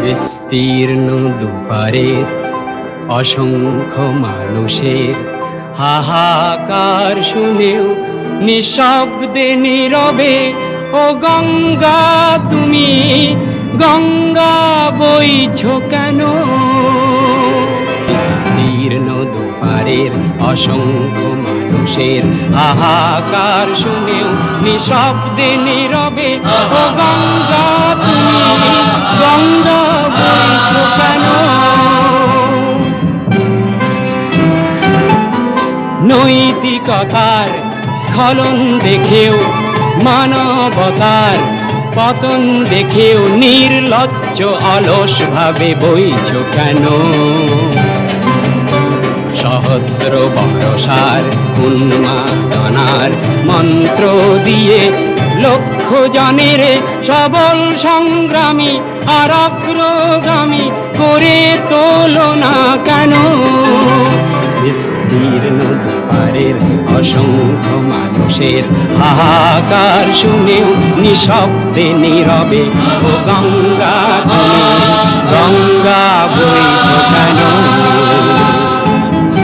বিস্তীর্ণ দুপারের অসংখ্য মানুষের হাহাকার শুনেও নিঃশব্দে নীরবে ও গঙ্গা তুমি গঙ্গা বইছো কেন? বিস্তীর্ণ দুপারের অসংখ্য মানুষের হাহাকার শুনেও নিঃশব্দে নীরবে ও গঙ্গা তুমি গঙ্গা বইছো কেন? নৈতিকতার স্খলন দেখেও মানবতার পতন দেখেও নির্লজ্জ অলস ভাবে বইছো কেন? সহস্র বরষার উন্মাদনার মন্ত্র দিয়ে লক্ষ জনের সবল সংগ্রামী আর অগ্রগামী করে তোলো না কেন? বিস্তীর্ণ দুপারের অসংখ্য মানুষের হাহাকার শুনেও নিঃশব্দে নীরবে ও গঙ্গা তুমি গঙ্গা বইছো কেন?